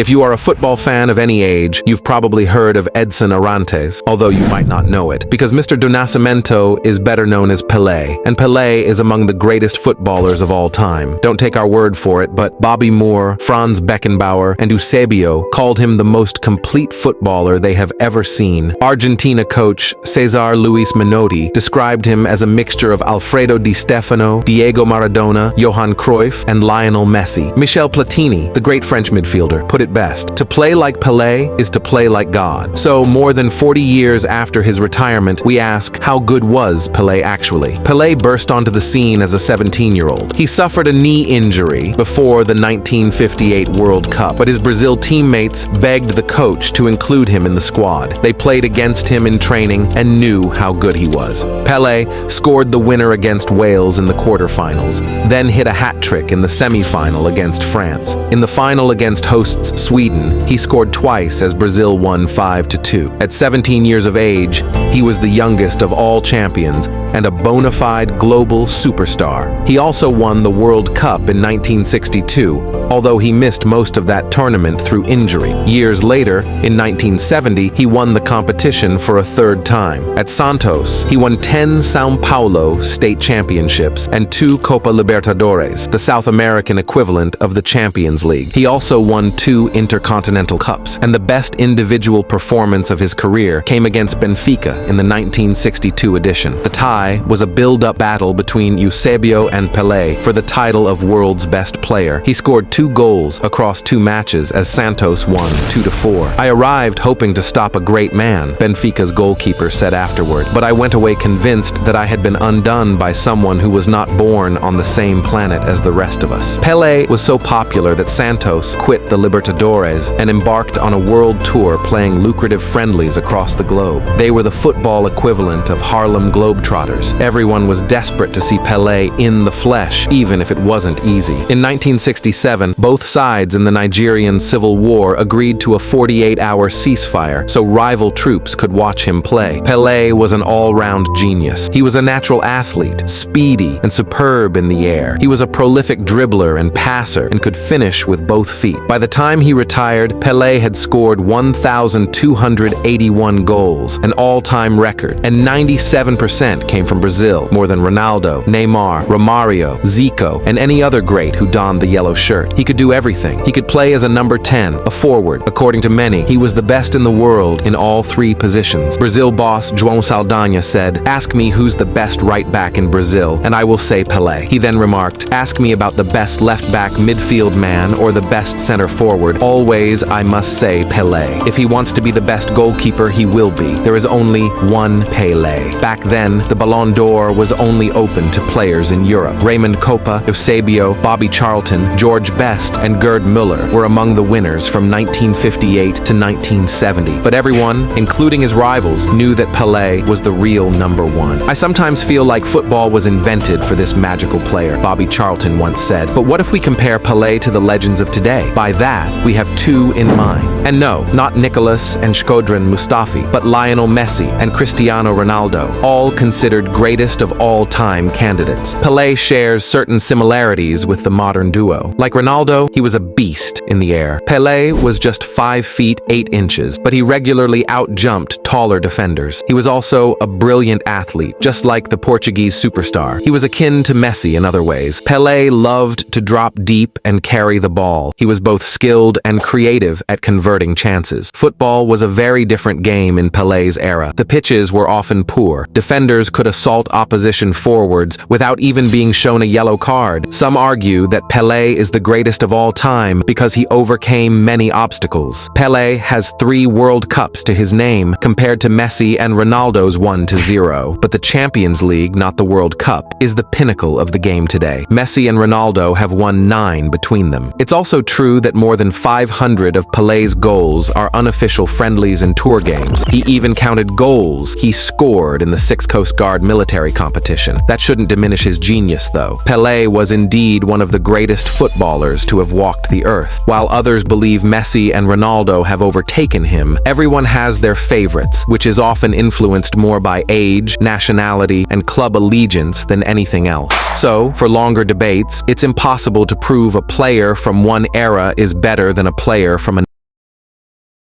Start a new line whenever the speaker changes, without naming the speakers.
If you are a football fan of any age, you've probably heard of Edson Arantes, although you might not know it, because Mr. Do Nascimento is better known as Pele, and Pele is among the greatest footballers of all time. Don't take our word for it, but Bobby Moore, Franz Beckenbauer, and Eusebio called him the most complete footballer they have ever seen. Argentina coach Cesar Luis Menotti described him as a mixture of Alfredo Di Stefano, Diego Maradona, Johan Cruyff, and Lionel Messi. Michel Platini, the great French midfielder, put it best: to play like Pele is to play like God. So, more than 40 years after his retirement, we ask, how good was Pele actually? Pele burst onto the scene as a 17-year-old. He suffered a knee injury before the 1958 World Cup, but his Brazil teammates begged the coach to include him in the squad. They played against him in training and knew how good he was. Pele scored the winner against Wales in the quarterfinals, then hit a hat-trick in the semi-final against France. In the final against hosts Sweden, he scored twice as Brazil won 5-2. At 17 years of age, he was the youngest of all champions and a bona fide global superstar. He also won the World Cup in 1962, although he missed most of that tournament through injury. Years later, in 1970, he won the competition for a third time. At Santos, he won 10 São Paulo state championships and 2 Copa Libertadores, the South American equivalent of the Champions League. He also won 2 Intercontinental Cups, and the best individual performance of his career came against Benfica in the 1962 edition. The tie was a build-up battle between Eusebio and Pele for the title of world's best player. He scored 2 goals across 2 matches as Santos won 2-4. "I arrived hoping to stop a great man," Benfica's goalkeeper said afterward, "but I went away convinced that I had been undone by someone who was not born on the same planet as the rest of us." Pele was so popular that Santos quit the Libertadores and embarked on a world tour playing lucrative friendlies across the globe. They were the football equivalent of Harlem Globetrotters. Everyone was desperate to see Pele in the flesh, even if it wasn't easy. In 1967, both sides in the Nigerian Civil War agreed to a 48-hour ceasefire so rival troops could watch him play. Pele was an all-round genius. He was a natural athlete, speedy and superb in the air. He was a prolific dribbler and passer and could finish with both feet. By the time he retired, Pele had scored 1,281 goals, an all-time record, and 97% came from Brazil, more than Ronaldo, Neymar, Romario, Zico, and any other great who donned the yellow shirt. He could do everything. He could play as a number 10, a forward. According to many, he was the best in the world in all 3 positions. Brazil boss João Saldanha said, "Ask me who's the best right back in Brazil, and I will say Pele." He then remarked, "Ask me about the best left back midfield man or the best center forward. Always, I must say Pele. If he wants to be the best goalkeeper, he will be. There is only one Pele." Back then, the Ballon d'Or was only open to players in Europe. Raymond Kopa, Eusebio, Bobby Charlton, George Best, and Gerd Müller were among the winners from 1958 to 1970. But everyone, including his rivals, knew that Pele was the real number 1. "I sometimes feel like football was invented for this magical player," Bobby Charlton once said. "But what if we compare Pele to the legends of today? By that, we have 2 in mind. And no, not Nicolas and Shkodran Mustafi, but Lionel Messi and Cristiano Ronaldo, all considered greatest of all-time candidates. Pele shares certain similarities with the modern duo. Like Ronaldo, he was a beast in the air. Pele was just 5 feet 8 inches, but he regularly out-jumped taller defenders. He was also a brilliant athlete, just like the Portuguese superstar. He was akin to Messi in other ways. Pele loved to drop deep and carry the ball. He was both skilled and creative at converting chances. Football was a very different game in Pele's era. The pitches were often poor. Defenders could assault opposition forwards without even being shown a yellow card. Some argue that Pele is the greatest of all time because he overcame many obstacles. Pele has 3 World Cups to his name, compared to Messi and Ronaldo's 1-0. But the Champions League, not the World Cup, is the pinnacle of the game today. Messi and Ronaldo have won 9 between them. It's also true that more than 500 of Pele's goals are unofficial friendlies and tour games. He even counted goals he scored in the 6 Coast Guard military competition. That shouldn't diminish his genius, though. Pele was indeed one of the greatest footballers to have walked the earth. While others believe Messi and Ronaldo have overtaken him, everyone has their favorites, which is often influenced more by age, nationality, and club allegiance than anything else. So, for longer debates, it's impossible to prove a player from one era is better than a player from another.